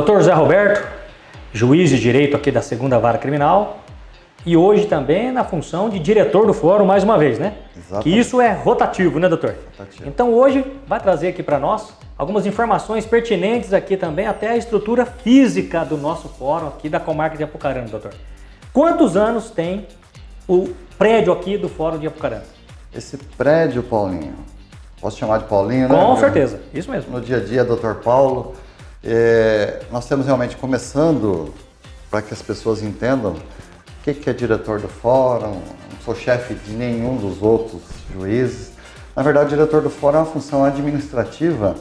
Dr. José Roberto, juiz de direito aqui da 2ª Vara Criminal e hoje também na função de diretor do fórum mais uma vez, né? Exatamente. Que isso é rotativo, né, doutor? Rotativo. Então hoje vai trazer aqui para nós algumas informações pertinentes aqui também, até a estrutura física do nosso fórum aqui da comarca de Apucarana, doutor. Quantos anos tem o prédio aqui do Fórum de Apucarana? Esse prédio, Paulinho, posso chamar de Paulinho, né? Com certeza, isso mesmo. No dia a dia, Dr. Paulo, nós temos realmente começando, para que as pessoas entendam, o que é diretor do fórum, não sou chefe de nenhum dos outros juízes. Na verdade, o diretor do fórum é uma função administrativa,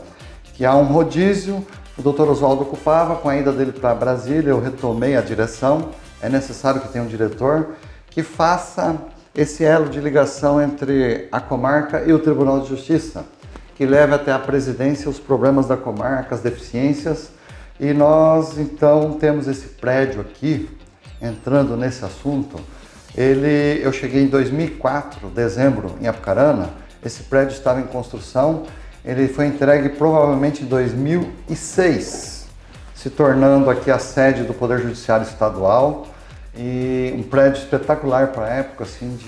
que há um rodízio, o Dr. Oswaldo ocupava, com a ida dele para Brasília, eu retomei a direção, é necessário que tenha um diretor que faça esse elo de ligação entre a comarca e o Tribunal de Justiça, que leve até a presidência os problemas da comarca, as deficiências, e nós então temos esse prédio aqui, entrando nesse assunto. Eu cheguei em 2004, dezembro, em Apucarana, esse prédio estava em construção, ele foi entregue provavelmente em 2006, se tornando aqui a sede do Poder Judiciário Estadual, e um prédio espetacular para a época, assim,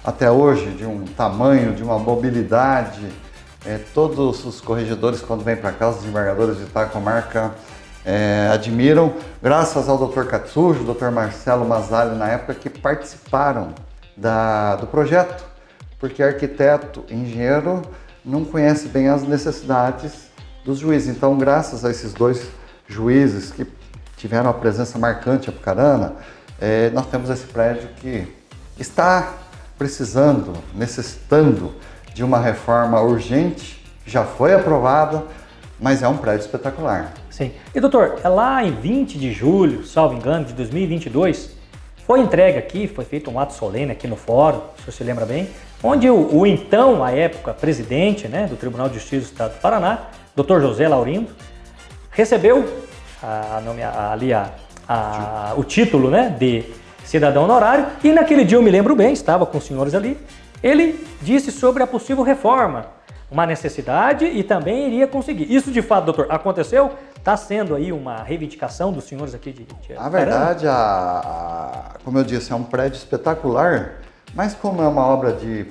até hoje, de um tamanho, de uma mobilidade. Todos os corregedores, quando vêm para cá, os desembargadores de tal comarca, admiram, graças ao Dr. Katsuji, Dr. Marcelo Mazzali, na época, que participaram do projeto, porque arquiteto, engenheiro, não conhece bem as necessidades dos juízes. Então, graças a esses dois juízes que tiveram a presença marcante em Apucarana, nós temos esse prédio que está precisando, necessitando de uma reforma urgente, já foi aprovada, mas é um prédio espetacular. Sim. E doutor, lá em 20 de julho, salvo engano, de 2022, foi entregue aqui, foi feito um ato solene aqui no fórum, se o senhor se lembra bem, onde o então, à época, presidente, né, do Tribunal de Justiça do Estado do Paraná, Dr. José Laurindo, recebeu o título, né, de cidadão honorário, e naquele dia eu me lembro bem, estava com os senhores ali, ele disse sobre a possível reforma, uma necessidade e também iria conseguir. Isso de fato, doutor, aconteceu? Está sendo aí uma reivindicação dos senhores aqui de Na verdade, como eu disse, é um prédio espetacular, mas como é uma obra de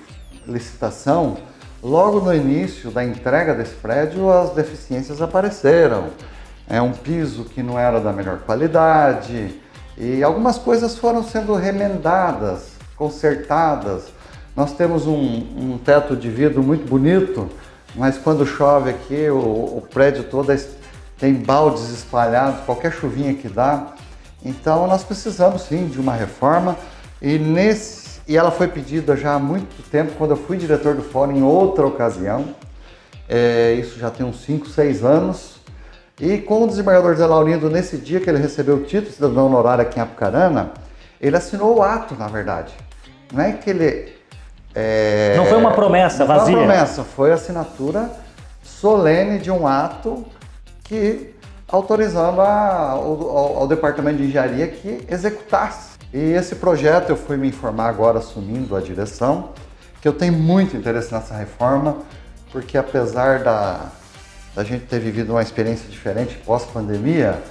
licitação, logo no início da entrega desse prédio as deficiências apareceram. É um piso que não era da melhor qualidade e algumas coisas foram sendo remendadas, consertadas. Nós temos um teto de vidro muito bonito, mas quando chove aqui o prédio todo tem baldes espalhados, qualquer chuvinha que dá. Então nós precisamos sim de uma reforma e ela foi pedida já há muito tempo, quando eu fui diretor do fórum em outra ocasião. Isso já tem uns 5, 6 anos. E com o desembargador Zé Laurindo, nesse dia que ele recebeu o título de cidadão honorário aqui em Apucarana, ele assinou o ato, na verdade. Não é que ele... não foi uma promessa vazia? Não foi uma promessa, foi a assinatura solene de um ato que autorizando ao Departamento de Engenharia que executasse. E esse projeto eu fui me informar agora, assumindo a direção, que eu tenho muito interesse nessa reforma, porque apesar da gente ter vivido uma experiência diferente pós-pandemia,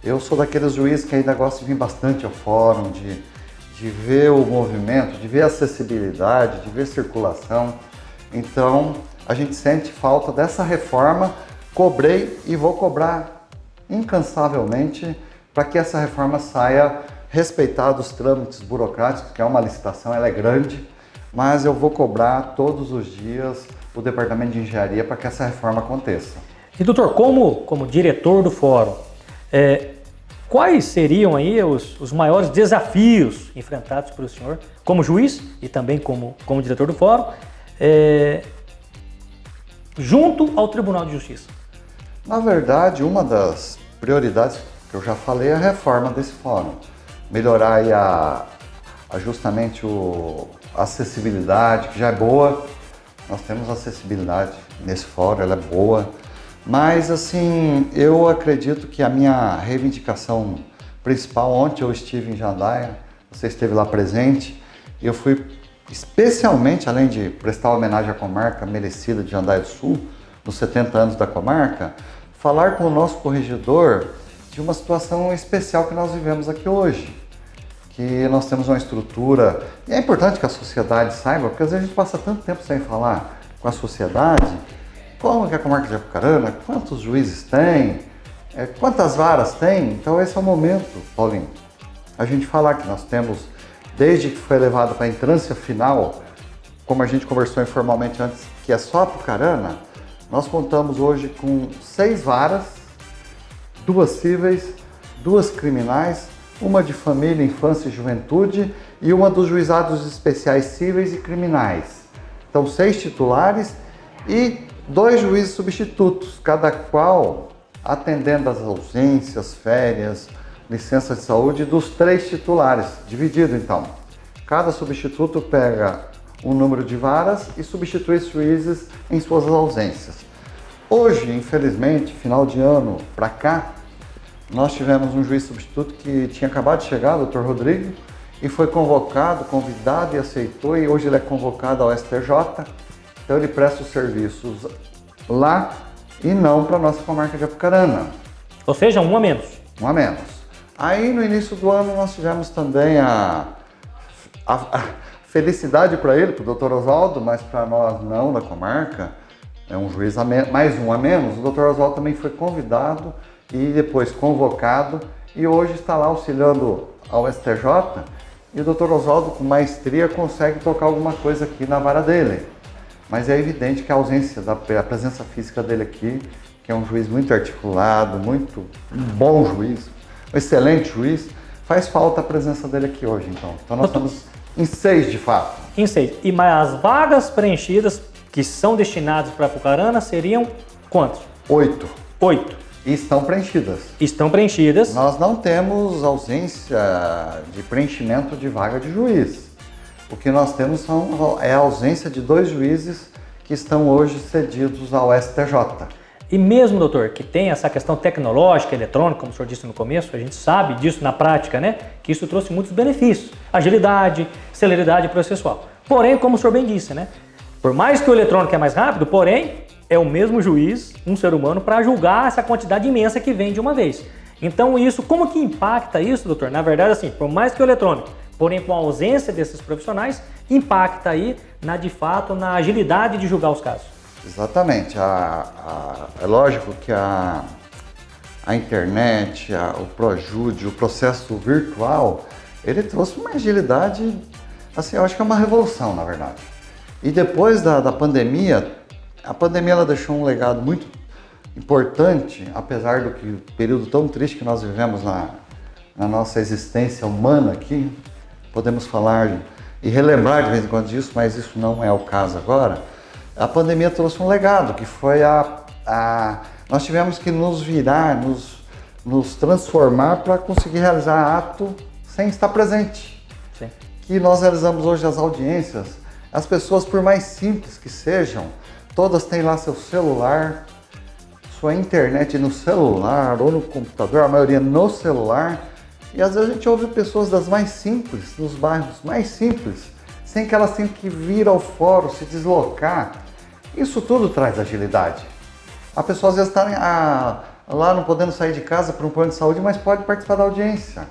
eu sou daqueles juízes que ainda gosto de vir bastante ao fórum, de ver o movimento, de ver a acessibilidade, de ver circulação. Então, a gente sente falta dessa reforma, cobrei e vou cobrar incansavelmente para que essa reforma saia respeitada os trâmites burocráticos, que é uma licitação, ela é grande, mas eu vou cobrar todos os dias o Departamento de Engenharia para que essa reforma aconteça. E doutor, como diretor do fórum, quais seriam aí os maiores desafios enfrentados pelo senhor, como juiz e também como diretor do fórum, junto ao Tribunal de Justiça? Na verdade, uma das prioridades que eu já falei é a reforma desse fórum. Melhorar aí justamente a acessibilidade, que já é boa. Nós temos acessibilidade nesse fórum, ela é boa. Mas, assim, eu acredito que a minha reivindicação principal, ontem eu estive em Jandaia, você esteve lá presente, eu fui especialmente, além de prestar homenagem à comarca merecida de Jandaia do Sul, nos 70 anos da comarca, falar com o nosso corregedor de uma situação especial que nós vivemos aqui hoje. Que nós temos uma estrutura, e é importante que a sociedade saiba, porque às vezes a gente passa tanto tempo sem falar com a sociedade, como que é a comarca de Apucarana, quantos juízes tem, quantas varas tem. Então esse é o momento, Paulinho, a gente falar que nós temos, desde que foi elevado para a entrância final, como a gente conversou informalmente antes, que é só Apucarana, nós contamos hoje com 6 varas, 2 cíveis, 2 criminais, uma de família, infância e juventude e uma dos juizados especiais cíveis e criminais. Então 6 titulares e 2 juízes substitutos, cada qual atendendo às ausências, férias, licença de saúde dos 3 titulares, dividido então. Cada substituto pega um número de varas e substitui os juízes em suas ausências. Hoje, infelizmente, final de ano para cá, nós tivemos um juiz substituto que tinha acabado de chegar, o Dr. Rodrigo, e foi convocado, convidado e aceitou, e hoje ele é convocado ao STJ, então ele presta os serviços lá e não para a nossa comarca de Apucarana. Ou seja, um a menos. Um a menos. Aí no início do ano nós tivemos também a felicidade para ele, para o Dr. Oswaldo, mas para nós não da comarca, é um juiz mais um a menos. O Dr. Oswaldo também foi convidado e depois convocado e hoje está lá auxiliando ao STJ e o Dr. Oswaldo com maestria consegue tocar alguma coisa aqui na vara dele. Mas é evidente que a ausência da presença física dele aqui, que é um juiz muito articulado, muito bom juiz, um excelente juiz, faz falta a presença dele aqui hoje, então. Então nós estamos em 6 de fato. Em 6. E mais as vagas preenchidas que são destinadas para Apucarana seriam quantos? 8. 8. E estão preenchidas. Estão preenchidas. Nós não temos ausência de preenchimento de vaga de juiz. O que nós temos é a ausência de 2 juízes que estão hoje cedidos ao STJ. E mesmo, doutor, que tem essa questão tecnológica, eletrônica, como o senhor disse no começo, a gente sabe disso na prática, né? Que isso trouxe muitos benefícios. Agilidade, celeridade processual. Porém, como o senhor bem disse, né? Por mais que o eletrônico é mais rápido, porém, é o mesmo juiz, um ser humano, para julgar essa quantidade imensa que vem de uma vez. Então, isso, como que impacta isso, doutor? Na verdade, assim, por mais que o eletrônico, porém com a ausência desses profissionais, impacta aí, de fato, na agilidade de julgar os casos. Exatamente. É lógico que a internet, o Projude, o processo virtual, ele trouxe uma agilidade, assim, eu acho que é uma revolução, na verdade. E depois da pandemia, a pandemia ela deixou um legado muito importante, apesar do que o período tão triste que nós vivemos na nossa existência humana aqui, podemos falar e relembrar de vez em quando disso, mas isso não é o caso agora. A pandemia trouxe um legado, que foi nós tivemos que nos virar, nos transformar para conseguir realizar ato sem estar presente. Sim. Que nós realizamos hoje as audiências, as pessoas, por mais simples que sejam, todas têm lá seu celular, sua internet no celular ou no computador, a maioria no celular. E às vezes a gente ouve pessoas das mais simples, nos bairros mais simples, sem que elas tenham que vir ao fórum, se deslocar. Isso tudo traz agilidade. A pessoa às vezes está lá não podendo sair de casa por um plano de saúde, mas pode participar da audiência.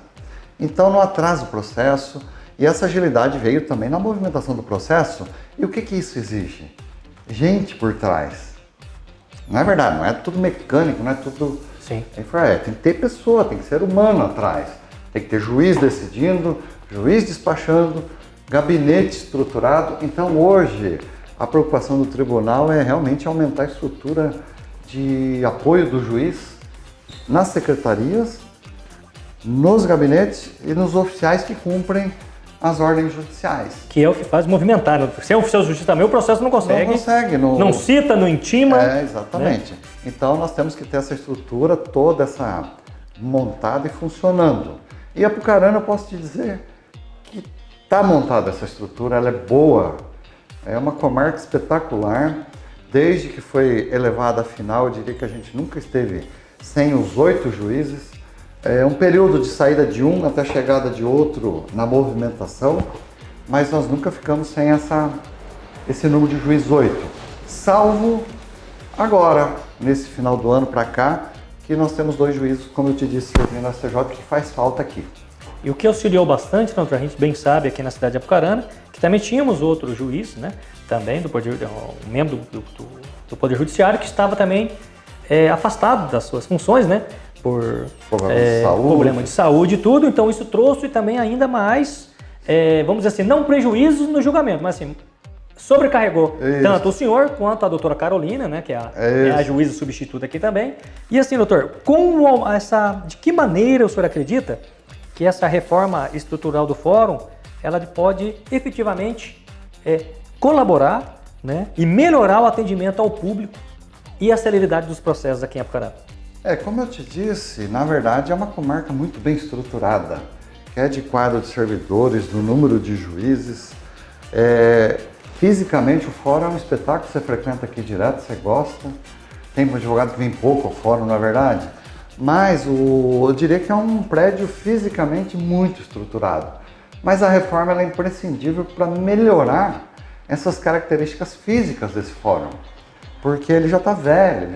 Então não atrasa o processo e essa agilidade veio também na movimentação do processo. E o que isso exige? Gente por trás. Não é verdade, não é tudo mecânico, não é tudo... Sim. Tem que ter pessoa, tem que ser humano atrás. Tem que ter juiz decidindo, juiz despachando, gabinete estruturado. Então hoje a preocupação do tribunal é realmente aumentar a estrutura de apoio do juiz nas secretarias, nos gabinetes e nos oficiais que cumprem as ordens judiciais. Que é o que faz movimentar. Sem oficial de justiça também o processo não consegue. Não consegue. Não cita, não intima. Exatamente. Né? Então nós temos que ter essa estrutura toda, essa montada e funcionando. E a Apucarana, eu posso te dizer que está montada essa estrutura, ela é boa. É uma comarca espetacular. Desde que foi elevada à final, eu diria que a gente nunca esteve sem os 8 juízes. É um período de saída de um até a chegada de outro na movimentação, mas nós nunca ficamos sem esse número de juiz 8. Salvo agora, nesse final do ano para cá, que que nós temos 2 juízes, como eu te disse, servindo a STJ, que faz falta aqui. E o que auxiliou bastante, doutor, a gente bem sabe aqui na cidade de Apucarana, que também tínhamos outro juiz, né, também um membro do Poder Judiciário, que estava também afastado das suas funções, né, por problema de saúde e tudo. Então isso trouxe também ainda mais, vamos dizer assim, não prejuízos no julgamento, mas assim, sobrecarregou tanto o senhor quanto a doutora Carolina, né, que é a juíza substituta aqui também. E assim, doutor, de que maneira o senhor acredita que essa reforma estrutural do fórum, ela pode efetivamente colaborar, né, e melhorar o atendimento ao público e a celeridade dos processos aqui em Apucarana? Como eu te disse, na verdade é uma comarca muito bem estruturada, que é de quadro de servidores, do número de juízes. Fisicamente o fórum é um espetáculo, você frequenta aqui direto, você gosta. Tem um advogado que vem pouco ao fórum, na verdade. Mas eu diria que é um prédio fisicamente muito estruturado. Mas a reforma é imprescindível para melhorar essas características físicas desse fórum. Porque ele já está velho,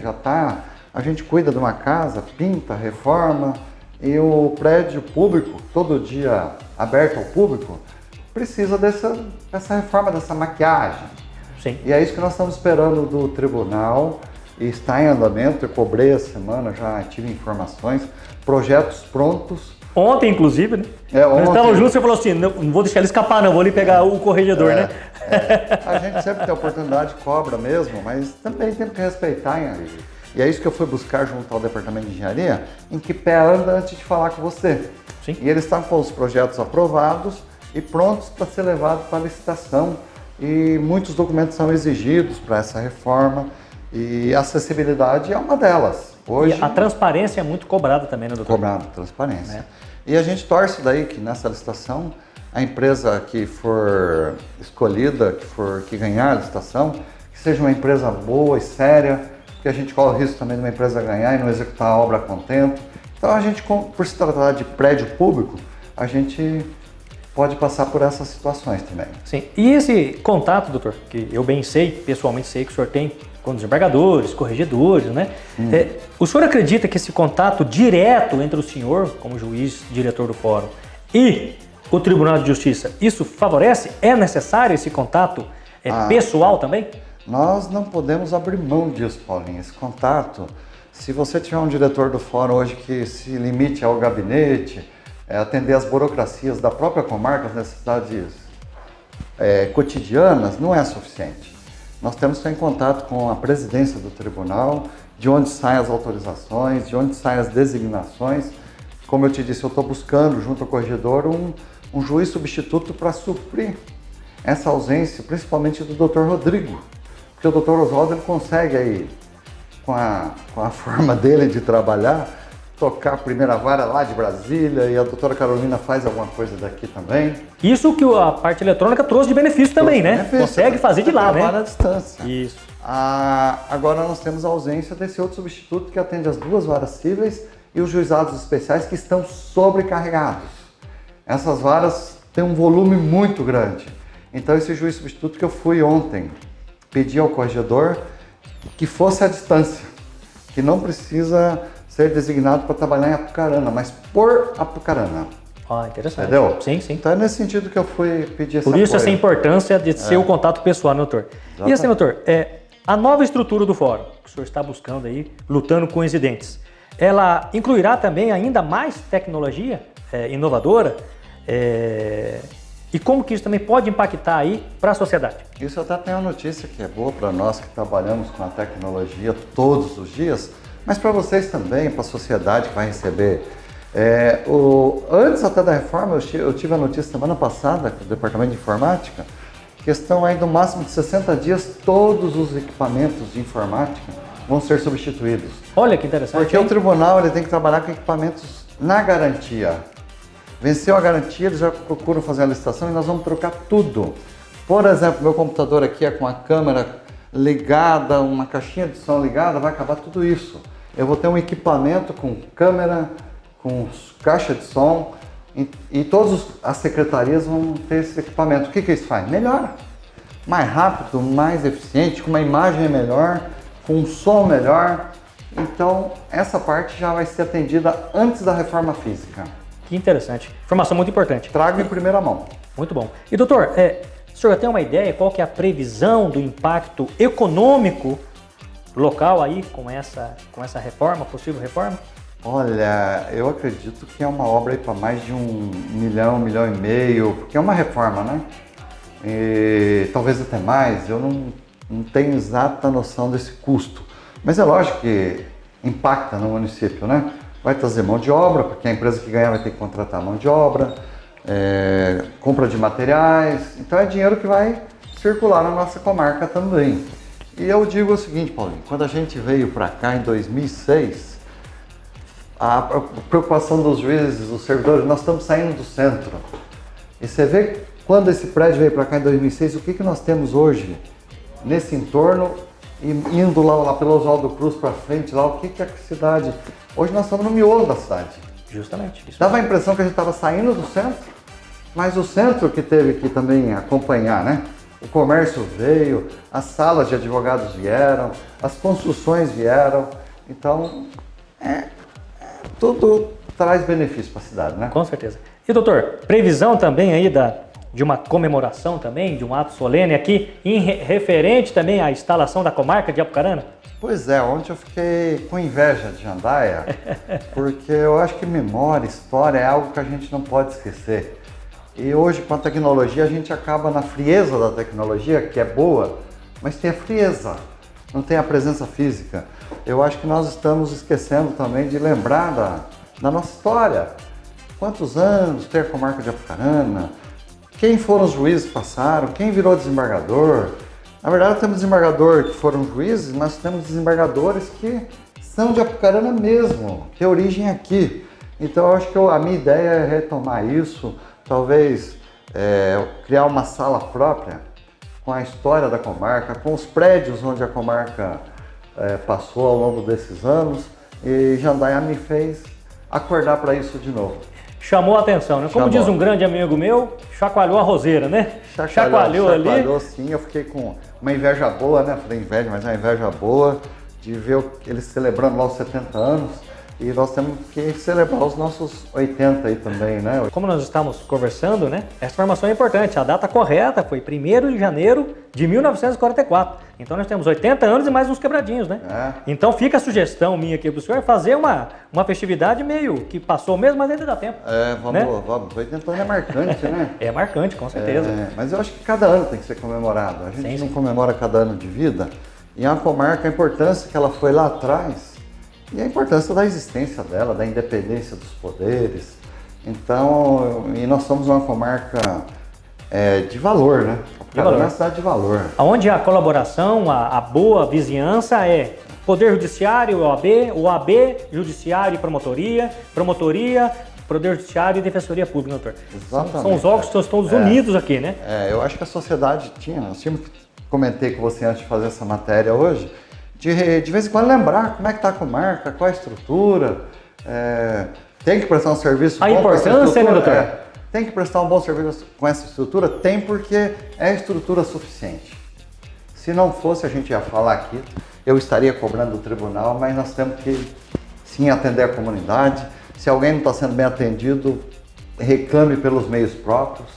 a gente cuida de uma casa, pinta, reforma, e o prédio público, todo dia aberto ao público, precisa dessa reforma, dessa maquiagem. Sim. E é isso que nós estamos esperando do tribunal. E está em andamento, eu cobrei a semana, já tive informações, projetos prontos. Ontem, inclusive, né? Ontem. Nós estávamos juntos e você falou assim, não vou deixar ele escapar não, vou ali pegar o corregedor, né? A gente sempre tem oportunidade, cobra mesmo, mas também tem que respeitar, hein, amigo? E é isso que eu fui buscar junto ao Departamento de Engenharia, em que pé anda antes de falar com você. Sim. E eles estão com os projetos aprovados e prontos para ser levados para licitação. E muitos documentos são exigidos para essa reforma. E a acessibilidade é uma delas. Hoje, e a transparência é muito cobrada também, né, doutor? Cobrada, transparência. E a gente torce daí que nessa licitação, a empresa que for escolhida, que ganhar a licitação, que seja uma empresa boa e séria, porque a gente corre o risco também de uma empresa ganhar e não executar a obra a contento. Então a gente, por se tratar de prédio público, a gente pode passar por essas situações também. Sim. E esse contato, doutor, que eu bem sei, pessoalmente sei que o senhor tem com desembargadores, corregedores, né? O senhor acredita que esse contato direto entre o senhor, como juiz, diretor do fórum, e o Tribunal de Justiça, isso favorece? É necessário esse contato pessoal também? Nós não podemos abrir mão disso, Paulinho. Esse contato, se você tiver um diretor do fórum hoje que se limite ao gabinete, atender as burocracias da própria comarca, as necessidades cotidianas, não é suficiente. Nós temos que estar em contato com a presidência do tribunal, de onde saem as autorizações, de onde saem as designações. Como eu te disse, eu estou buscando, junto ao corregedor, um juiz substituto para suprir essa ausência, principalmente do Dr. Rodrigo. Porque o Dr. Oswaldo ele consegue aí, com a forma dele de trabalhar, tocar a primeira vara lá de Brasília, e a doutora Carolina faz alguma coisa daqui também. Isso que a parte eletrônica trouxe de benefício também, né? Consegue fazer de lá, né? À distância. Isso. Agora nós temos a ausência desse outro substituto que atende as 2 varas cíveis e os juizados especiais que estão sobrecarregados. Essas varas têm um volume muito grande. Então esse juiz substituto que eu fui ontem, pedi ao corregedor que fosse à distância, que não precisa ser designado para trabalhar em Apucarana, mas por Apucarana. Interessante. Entendeu? Sim, sim. Então é nesse sentido que eu fui pedir essa Por isso apoio. essa importância de ser o contato pessoal, né, doutor? Exatamente. E assim, doutor, a nova estrutura do fórum, que o senhor está buscando aí, lutando com incidentes, ela incluirá também ainda mais tecnologia inovadora? E como que isso também pode impactar aí para a sociedade? Isso até tem uma notícia que é boa para nós que trabalhamos com a tecnologia todos os dias, mas para vocês também, para a sociedade que vai receber. Antes até da reforma, eu tive a notícia semana passada do Departamento de Informática, questão aí do máximo de 60 dias, todos os equipamentos de informática vão ser substituídos. Olha que interessante. Porque o tribunal ele tem que trabalhar com equipamentos na garantia. Venceu a garantia, eles já procuram fazer a licitação e nós vamos trocar tudo. Por exemplo, meu computador aqui é com a câmera ligada, uma caixinha de som ligada, vai acabar tudo isso. Eu vou ter um equipamento com câmera, com caixa de som e todas as secretarias vão ter esse equipamento. O que isso faz? Melhora. Mais rápido, mais eficiente, com uma imagem melhor, com um som melhor Então, essa parte já vai ser atendida antes da reforma física. Que interessante. Informação muito importante. Trago em primeira mão. Muito bom. E doutor, o senhor tem uma ideia qual que é a previsão do impacto econômico local aí com essa reforma, possível reforma? Olha, eu acredito que é uma obra aí para mais de 1 milhão, 1,5 milhão, porque é uma reforma, né? E talvez até mais, eu não tenho exata noção desse custo. Mas é lógico que impacta no município, né? Vai trazer mão de obra, porque a empresa que ganhar vai ter que contratar mão de obra, compra de materiais, então é dinheiro que vai circular na nossa comarca também. E eu digo o seguinte, Paulinho, quando a gente veio para cá em 2006, a preocupação dos juízes, dos servidores, nós estamos saindo do centro. E você vê quando esse prédio veio para cá em 2006, o que nós temos hoje nesse entorno, e indo lá pelo Oswaldo Cruz para frente, lá, o que é a cidade? Hoje nós estamos no miolo da cidade. Justamente. Isso. Dava a impressão que a gente estava saindo do centro, mas o centro que teve que também acompanhar, né? O comércio veio, as salas de advogados vieram, as construções vieram, então tudo traz benefício para a cidade, né? Com certeza. E doutor, previsão também aí de uma comemoração também, de um ato solene aqui, referente também à instalação da comarca de Apucarana? Pois é, ontem eu fiquei com inveja de Jandaia, porque eu acho que memória, história é algo que a gente não pode esquecer. E hoje, com a tecnologia, a gente acaba na frieza da tecnologia, que é boa, mas tem a frieza, não tem a presença física. Eu acho que nós estamos esquecendo também de lembrar da nossa história. Quantos anos tem a comarca de Apucarana? Quem foram os juízes que passaram? Quem virou desembargador? Na verdade, temos desembargador que foram juízes, mas temos desembargadores que são de Apucarana mesmo, que tem origem aqui. Então, eu acho que a minha ideia é retomar isso, talvez criar uma sala própria com a história da comarca, com os prédios onde a comarca passou ao longo desses anos, e Jandaia me fez acordar para isso de novo. Chamou a atenção, né? Como diz um grande amigo meu, chacoalhou a roseira, né? Chacoalhou ali. Chacoalhou sim, eu fiquei com uma inveja boa, né? Falei inveja, mas é uma inveja boa de ver eles celebrando lá os 70 anos. E nós temos que celebrar os nossos 80 aí também, né? Como nós estamos conversando, né? Essa informação é importante. A data correta foi 1º de janeiro de 1944. Então nós temos 80 anos e mais uns quebradinhos, né? Então fica a sugestão minha aqui para o senhor fazer uma festividade meio que passou mesmo, mas ainda dá tempo. Vamos. 80 anos é marcante, né? É marcante, com certeza. Mas eu acho que cada ano tem que ser comemorado. A gente não comemora cada ano de vida. E a comarca, a importância que ela foi lá atrás, e a importância da existência dela, da independência dos poderes. Então, e nós somos uma comarca de valor, né? É uma cidade de valor. Onde a colaboração, a boa vizinhança é Poder Judiciário, OAB, Judiciário e Promotoria, Poder Judiciário e Defensoria Pública, doutor. Exatamente. São os órgãos que estão unidos aqui, né? Eu acho que a sociedade comentei com você antes de fazer essa matéria hoje, de vez em quando lembrar como é que está a comarca, qual a estrutura, tem que prestar um serviço bom com essa importância, né, doutor? Tem que prestar um bom serviço com essa estrutura? Tem, porque é estrutura suficiente. Se não fosse, a gente ia falar aqui, eu estaria cobrando do tribunal, mas nós temos que sim atender a comunidade. Se alguém não está sendo bem atendido, reclame pelos meios próprios,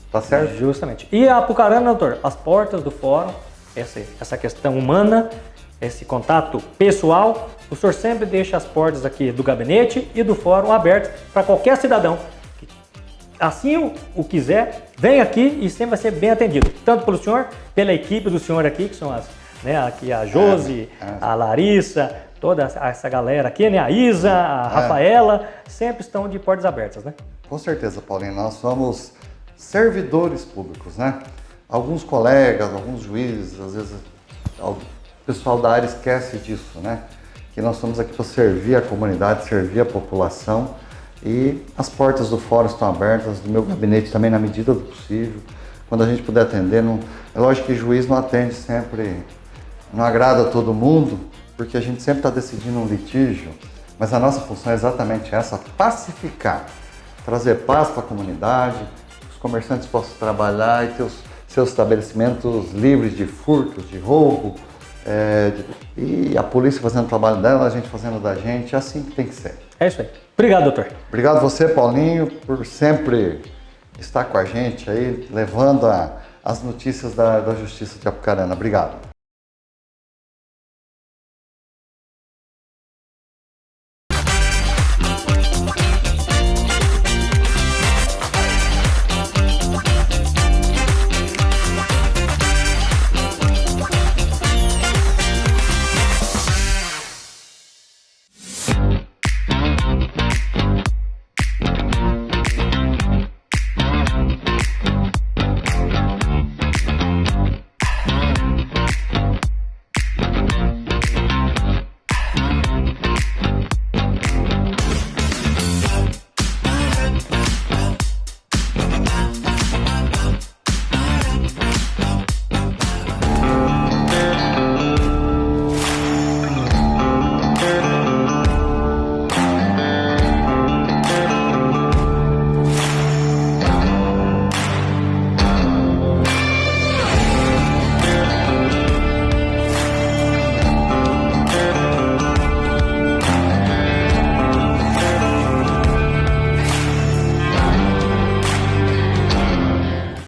tá certo? Justamente. E a Apucarana, doutor, as portas do fórum, essa questão humana, esse contato pessoal, o senhor sempre deixa as portas aqui do gabinete e do fórum abertas para qualquer cidadão que assim o quiser, vem aqui e sempre vai ser bem atendido, tanto pelo senhor, pela equipe do senhor aqui, que são aqui a Josi, a Larissa, toda essa galera aqui, né? A Isa, a Rafaela, sempre estão de portas abertas, né? Com certeza, Paulinho, nós somos servidores públicos, né? Alguns colegas, alguns juízes, às vezes o pessoal da área esquece disso, né? Que nós estamos aqui para servir a comunidade, servir a população, e as portas do fórum estão abertas, do meu gabinete também na medida do possível. Quando a gente puder atender, é lógico que juiz não atende sempre, não agrada a todo mundo, porque a gente sempre está decidindo um litígio, mas a nossa função é exatamente essa, pacificar, trazer paz para a comunidade, que os comerciantes possam trabalhar e ter os seus estabelecimentos livres de furtos, de roubo, E a polícia fazendo o trabalho dela, a gente fazendo da gente, é assim que tem que ser. É isso aí. Obrigado, doutor. Obrigado você, Paulinho, por sempre estar com a gente aí, levando as notícias da Justiça de Apucarana. Obrigado.